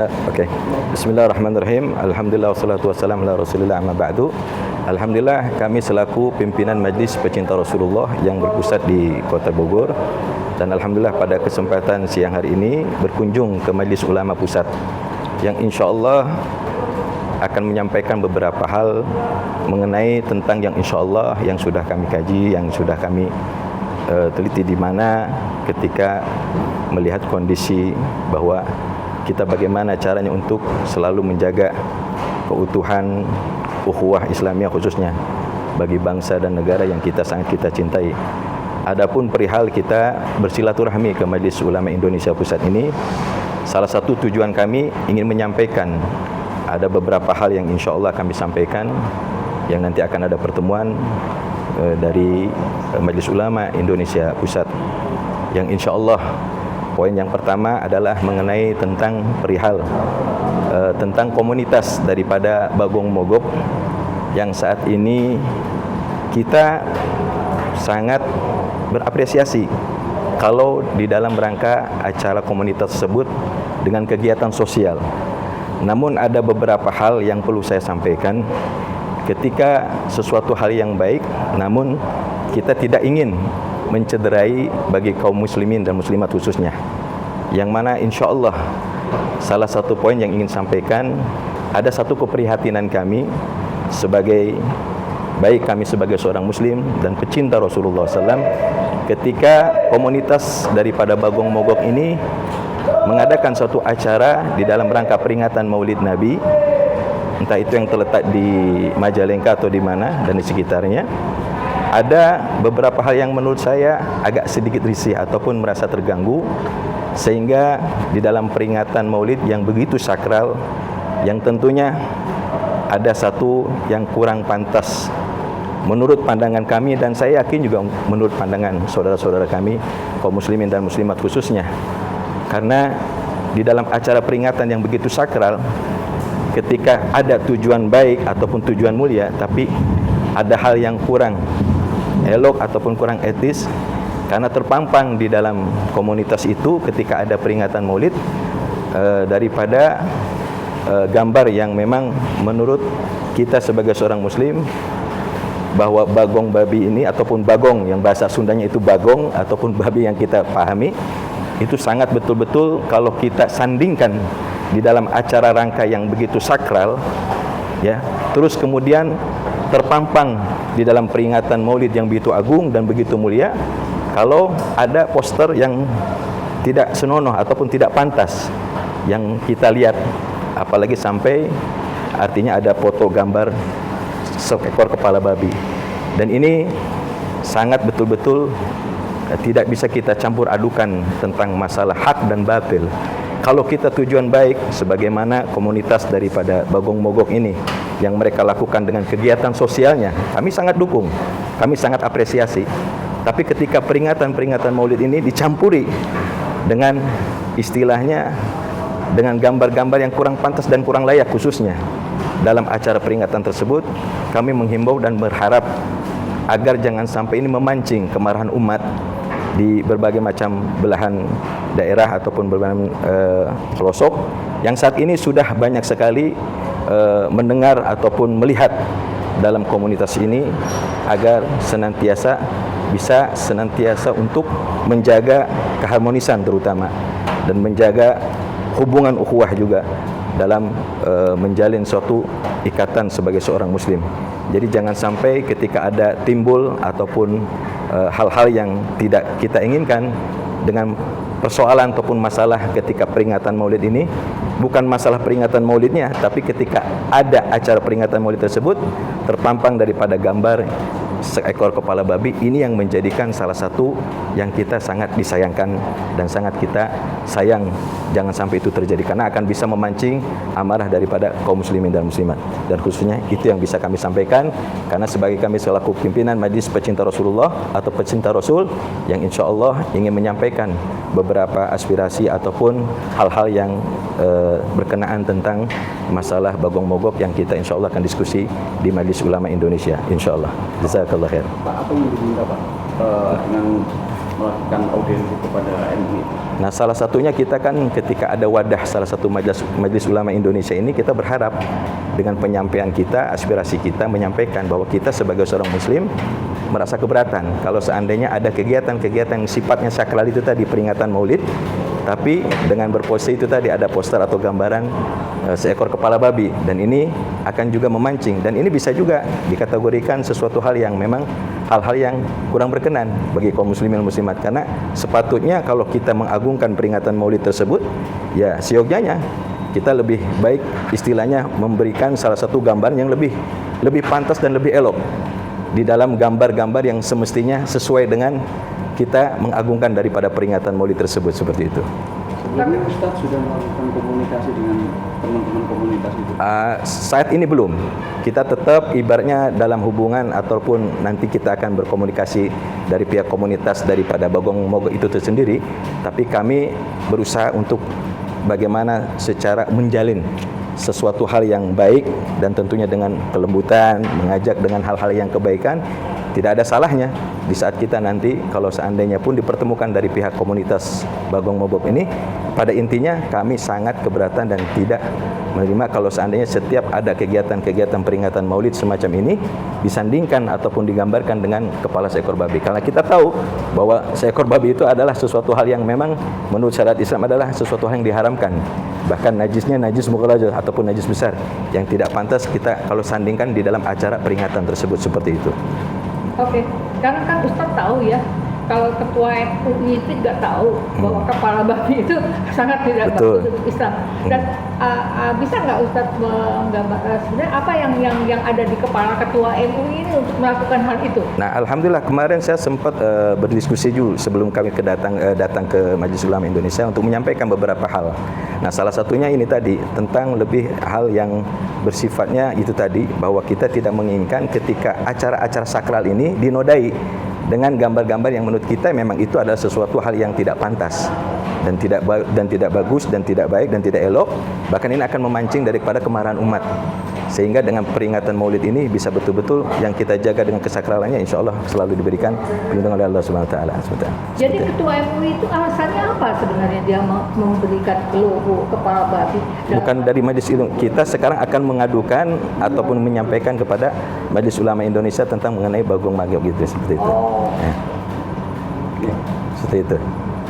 Oke. Bismillahirrahmanirrahim. Alhamdulillah wassalatu wassalamu ala Rasulillah amma ba'du. Alhamdulillah kami selaku pimpinan Majlis Pecinta Rasulullah yang berpusat di Kota Bogor, dan alhamdulillah pada kesempatan siang hari ini berkunjung ke Majlis Ulama Pusat yang insyaallah akan menyampaikan beberapa hal mengenai tentang yang insyaallah yang sudah kami kaji, yang sudah kami teliti, di mana ketika melihat kondisi bahwa kita bagaimana caranya untuk selalu menjaga keutuhan ukhuwah Islamiyah khususnya bagi bangsa dan negara yang sangat kita cintai. Adapun perihal kita bersilaturahmi ke Majelis Ulama Indonesia Pusat ini, salah satu tujuan kami ingin menyampaikan ada beberapa hal yang insya Allah kami sampaikan, yang nanti akan ada pertemuan dari Majelis Ulama Indonesia Pusat, yang insya Allah poin yang pertama adalah mengenai tentang perihal tentang komunitas daripada Bagong Mogok yang saat ini kita sangat berapresiasi kalau di dalam rangka acara komunitas tersebut dengan kegiatan sosial. Namun ada beberapa hal yang perlu saya sampaikan. Ketika sesuatu hal yang baik, namun kita tidak ingin mencederai bagi kaum muslimin dan muslimat khususnya, yang mana insya Allah salah satu poin yang ingin sampaikan, ada satu keprihatinan kami sebagai kami sebagai seorang muslim dan pecinta Rasulullah SAW, ketika komunitas daripada Bagong Mogok ini mengadakan suatu acara di dalam rangka peringatan Maulid Nabi, entah itu yang terletak di Majalengka atau di mana dan di sekitarnya. Ada beberapa hal yang menurut saya agak sedikit risih ataupun merasa terganggu, sehingga di dalam peringatan Maulid yang begitu sakral, yang tentunya ada satu yang kurang pantas menurut pandangan kami, dan saya yakin juga menurut pandangan saudara-saudara kami kaum muslimin dan muslimat khususnya. Karena di dalam acara peringatan yang begitu sakral, ketika ada tujuan baik ataupun tujuan mulia, tapi ada hal yang kurang elok ataupun kurang etis, karena terpampang di dalam komunitas itu ketika ada peringatan Maulid daripada gambar yang memang menurut kita sebagai seorang muslim bahwa bagong babi ini ataupun bagong yang bahasa Sundanya itu bagong ataupun babi yang kita pahami itu sangat betul-betul kalau kita sandingkan di dalam acara rangka yang begitu sakral, ya, terus kemudian terpampang di dalam peringatan Maulid yang begitu agung dan begitu mulia, kalau ada poster yang tidak senonoh ataupun tidak pantas yang kita lihat, apalagi sampai artinya ada foto gambar seekor kepala babi, dan ini sangat betul-betul tidak bisa kita campur adukan tentang masalah hak dan batil. Kalau kita tujuan baik sebagaimana komunitas daripada Bagong Mogok ini yang mereka lakukan dengan kegiatan sosialnya, kami sangat dukung, kami sangat apresiasi. Tapi ketika peringatan Maulid ini dicampuri dengan istilahnya dengan gambar-gambar yang kurang pantas dan kurang layak khususnya dalam acara peringatan tersebut, kami menghimbau dan berharap agar jangan sampai ini memancing kemarahan umat di berbagai macam belahan daerah ataupun berbagai pelosok yang saat ini sudah banyak sekali mendengar ataupun melihat dalam komunitas ini, agar bisa senantiasa untuk menjaga keharmonisan terutama dan menjaga hubungan ukhuwah juga dalam menjalin suatu ikatan sebagai seorang muslim. Jadi jangan sampai ketika ada timbul ataupun hal-hal yang tidak kita inginkan dengan persoalan ataupun masalah ketika peringatan Maulid ini, bukan masalah peringatan Maulidnya, tapi ketika ada acara peringatan Maulid tersebut terpampang daripada gambar seekor kepala babi, ini yang menjadikan salah satu yang kita sangat disayangkan dan sangat kita sayang jangan sampai itu terjadi, karena akan bisa memancing amarah daripada kaum muslimin dan muslimat. Dan khususnya itu yang bisa kami sampaikan, karena sebagai kami selaku pimpinan Majlis Pecinta Rasulullah atau pecinta Rasul yang insya Allah ingin menyampaikan beberapa aspirasi ataupun hal-hal yang berkenaan tentang masalah Bagong Mogok yang kita insya Allah akan diskusi di Majelis Ulama Indonesia insya Allah. Jazakallah khair. Pak, apa yang diminta Pak dengan melakukan audiensi kepada MUI? Nah, salah satunya kita kan ketika ada wadah salah satu Majelis Ulama Indonesia ini, kita berharap dengan penyampaian kita, aspirasi kita, menyampaikan bahwa kita sebagai seorang Muslim merasa keberatan kalau seandainya ada kegiatan-kegiatan yang sifatnya sakral itu tadi, peringatan Maulid, tapi dengan berpose itu tadi, ada poster atau gambaran seekor kepala babi, dan ini akan juga memancing, dan ini bisa juga dikategorikan sesuatu hal yang memang hal-hal yang kurang berkenan bagi kaum muslimin dan muslimat, karena sepatutnya kalau kita mengagungkan peringatan Maulid tersebut, ya seyogyanya kita lebih baik istilahnya memberikan salah satu gambar yang lebih pantas dan lebih elok di dalam gambar-gambar yang semestinya sesuai dengan kita mengagungkan daripada peringatan Maulid tersebut, seperti itu. Sebelumnya Ustaz sudah melakukan komunikasi dengan teman-teman komunitas itu? Saat ini belum. Kita tetap ibaratnya dalam hubungan, ataupun nanti kita akan berkomunikasi dari pihak komunitas daripada Bagong Mogok itu tersendiri, tapi kami berusaha untuk bagaimana secara menjalin sesuatu hal yang baik, dan tentunya dengan kelembutan, mengajak dengan hal-hal yang kebaikan. Tidak ada salahnya di saat kita nanti kalau seandainya pun dipertemukan dari pihak komunitas Bagong Mobob ini, pada intinya kami sangat keberatan dan tidak menerima kalau seandainya setiap ada kegiatan-kegiatan peringatan Maulid semacam ini disandingkan ataupun digambarkan dengan kepala seekor babi. Karena kita tahu bahwa seekor babi itu adalah sesuatu hal yang memang menurut syariat Islam adalah sesuatu hal yang diharamkan. Bahkan najisnya najis mughalladh ataupun najis besar yang tidak pantas kita kalau sandingkan di dalam acara peringatan tersebut, seperti itu. Oke, karena kan Ustadz tahu ya, kalau ketua MUI itu tidak tahu bahwa kepala babi itu sangat tidak bagus untuk Islam. Dan bisa nggak Ustadz menggambarkan sebenarnya apa yang ada di kepala ketua MUI ini untuk melakukan hal itu? Nah, alhamdulillah kemarin saya sempat berdiskusi juga sebelum kami datang ke Majelis Ulama Indonesia untuk menyampaikan beberapa hal. Nah, salah satunya ini tadi tentang lebih hal yang bersifatnya itu tadi, bahwa kita tidak menginginkan ketika acara-acara sakral ini dinodai dengan gambar-gambar yang menurut kita memang itu adalah sesuatu hal yang tidak pantas dan tidak bagus dan tidak baik dan tidak elok, bahkan ini akan memancing daripada kemarahan umat. Sehingga dengan peringatan Maulid ini bisa betul-betul yang kita jaga dengan kesakralannya, insya Allah selalu diberikan perlindungan oleh Allah Subhanahu Wa Taala. Jadi ketua MUI itu alasannya apa sebenarnya dia memberikan logo kepala babi? Bukan dari Majelis Ulama, kita sekarang akan mengadukan ataupun menyampaikan kepada Majelis Ulama Indonesia tentang mengenai Bagong Mogok gitu, seperti itu. Oh. Ya. Seperti itu.